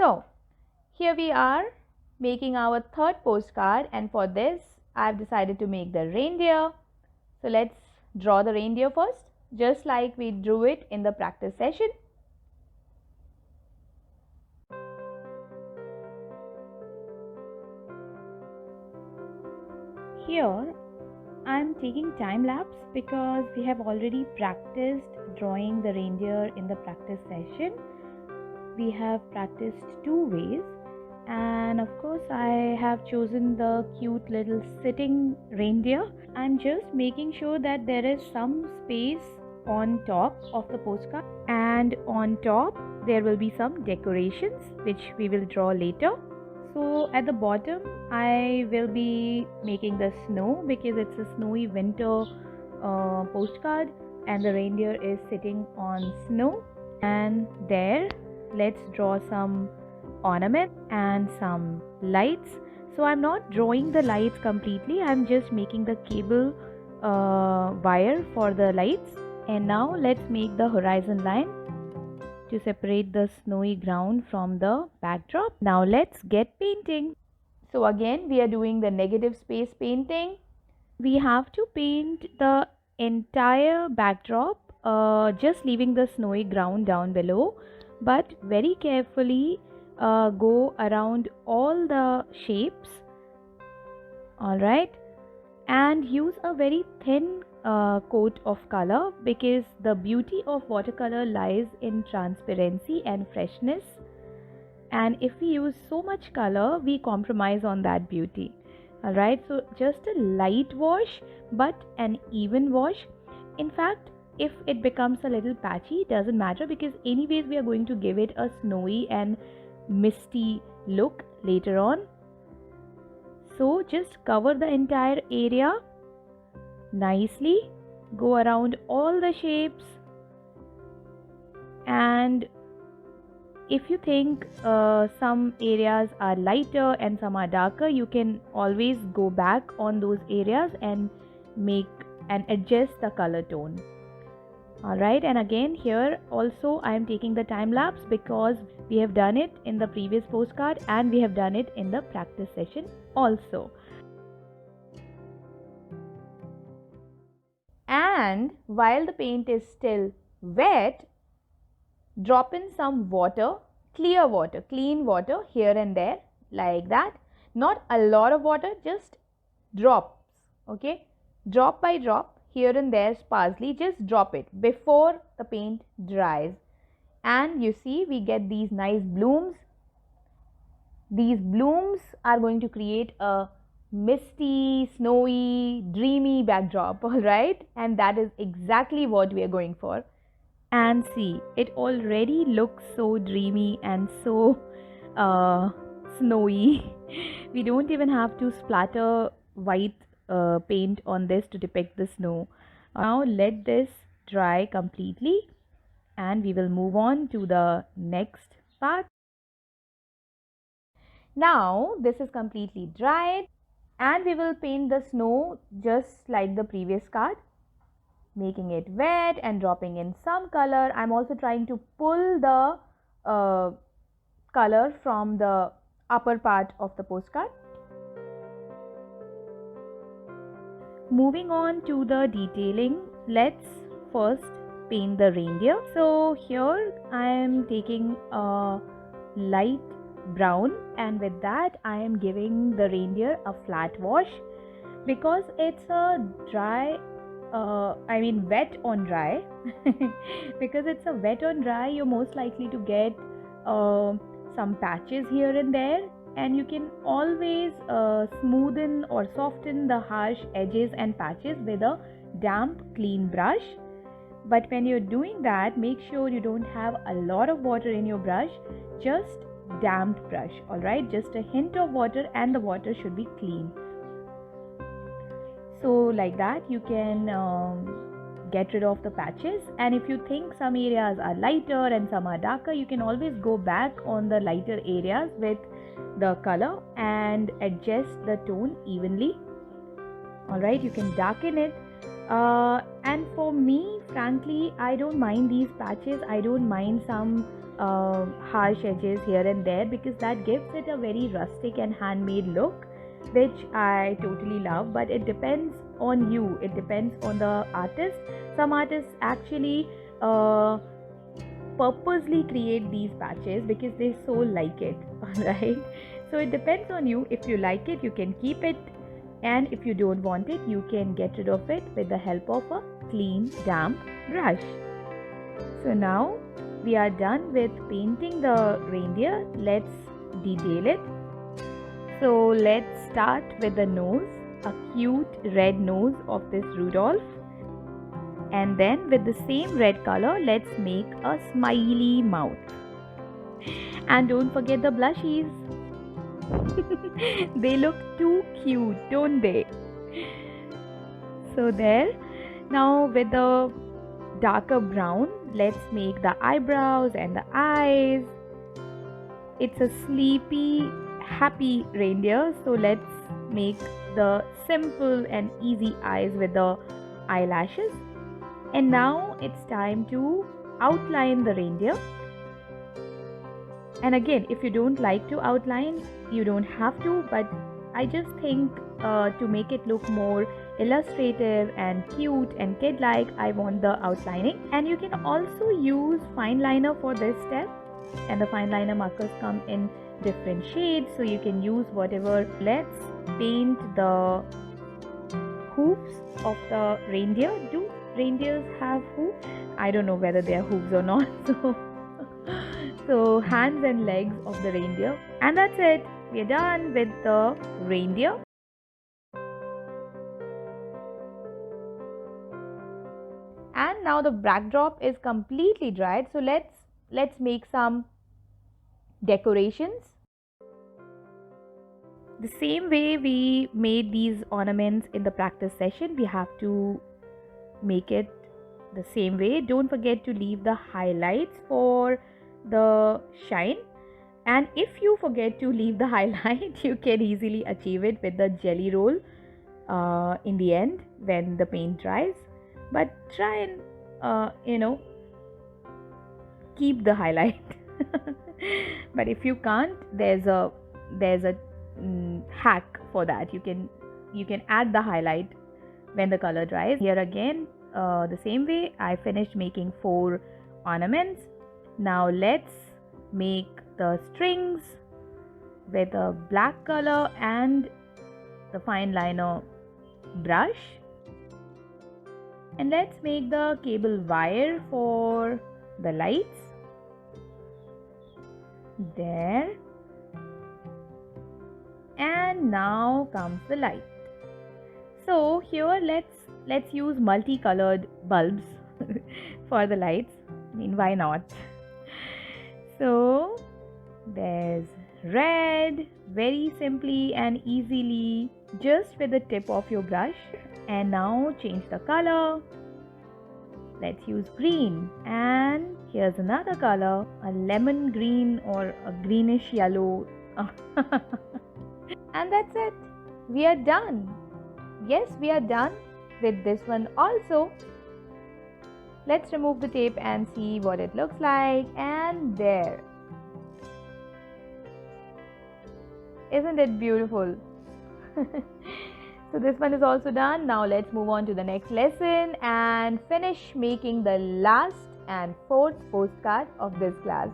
So here we are making our third postcard, and for this I've decided to make the reindeer. So let's draw the reindeer first, just like we drew it in the practice session. Here I'm taking time lapse because we have already practiced drawing the reindeer in the practice session. We have practiced two ways, and of course I have chosen the cute little sitting reindeer. I'm just making sure that there is some space on top of the postcard, and on top there will be some decorations which we will draw later. So at the bottom I will be making the snow because it's a snowy winter postcard, and the reindeer is sitting on snow. And there, let's draw some ornaments and some lights. So I'm not drawing the lights completely, I'm just making the cable wire for the lights. And now let's make the horizon line to separate the snowy ground from the backdrop. Now let's get painting. So again we are doing the negative space painting. We have to paint the entire backdrop, just leaving the snowy ground down below, but very carefully go around all the shapes. Alright, and use a very thin coat of color because the beauty of watercolor lies in transparency and freshness, and if we use so much color we compromise on that beauty. Alright, so just a light wash but an even wash. In fact, if it becomes a little patchy, doesn't matter because anyways we are going to give it a snowy and misty look later on. So just cover the entire area nicely, go around all the shapes, and if you think some areas are lighter and some are darker, you can always go back on those areas and make and adjust the color tone. Alright, and again here also I am taking the time lapse because we have done it in the previous postcard and we have done it in the practice session also. And while the paint is still wet, drop in some water, clear water, clean water here and there like that. Not a lot of water, just drops, okay? Drop by drop here and there sparsely, just drop it before the paint dries. And you see we get these nice blooms. These blooms are going to create a misty, snowy, dreamy backdrop, alright? And that is exactly what we are going for. And see, it already looks so dreamy and so snowy. We don't even have to splatter white paint on this to depict the snow. Now let this dry completely and we will move on to the next part. Now this is completely dried and we will paint the snow just like the previous card, making it wet and dropping in some color. I'm also trying to pull the color from the upper part of the postcard. Moving on to the detailing, let's first paint the reindeer. So here I am taking a light brown, and with that I am giving the reindeer a flat wash because it's a dry wet on dry. Because it's a wet on dry, you're most likely to get some patches here and there, and you can always smoothen or soften the harsh edges and patches with a damp clean brush. But when you're doing that, make sure you don't have a lot of water in your brush, just damp brush. Alright, just a hint of water and the water should be clean. So like that you can get rid of the patches, and if you think some areas are lighter and some are darker, you can always go back on the lighter areas with the color and adjust the tone evenly. Alright, you can darken it, and for me frankly I don't mind these patches. I don't mind some harsh edges here and there, because that gives it a very rustic and handmade look, which I totally love. But it depends on you, it depends on the artist. Some artists actually purposely create these patches because they so like it. Right, so it depends on you. If you like it, you can keep it, and if you don't want it, you can get rid of it with the help of a clean damp brush. So now we are done with painting the reindeer. Let's detail it. So let's start with the nose, a cute red nose of this Rudolph. And then with the same red color, let's make a smiley mouth. And don't forget the blushies. They look too cute, don't they? So there. Now with the darker brown, let's make the eyebrows and the eyes. It's a sleepy, happy reindeer, so let's make the simple and easy eyes with the eyelashes. And now it's time to outline the reindeer. And again, if you don't like to outline, you don't have to, but I just think to make it look more illustrative and cute and kid-like, I want the outlining. And you can also use fine liner for this step, and the fine liner markers come in different shades, so you can use whatever. Let's paint the hooves of the reindeer. Do reindeers have hooves? I don't know whether they are hooves or not. So hands and legs of the reindeer. And that's it. We are done with the reindeer. And now the backdrop is completely dried. So let's make some decorations. The same way we made these ornaments in the practice session, we have to make it the same way. Don't forget to leave the highlights for the shine, and if you forget to leave the highlight, you can easily achieve it with the jelly roll in the end when the paint dries. But try and keep the highlight. But if you can't, there's a hack for that. You can add the highlight when the color dries. Here again, the same way, I finished making 4 ornaments. Now let's make the strings with a black color and the fine liner brush. And let's make the cable wire for the lights. There. And now comes the light. So here let's use multicolored bulbs for the lights. I mean, why not? So there's red, very simply and easily, just with the tip of your brush. And now change the color. Let's use green. And here's another color, a lemon green or a greenish yellow. And that's it. We are done. Yes, we are done with this one also. Let's remove the tape and see what it looks like. And there. Isn't it beautiful? So this one is also done. Now let's move on to the next lesson and finish making the last and 4th postcard of this class.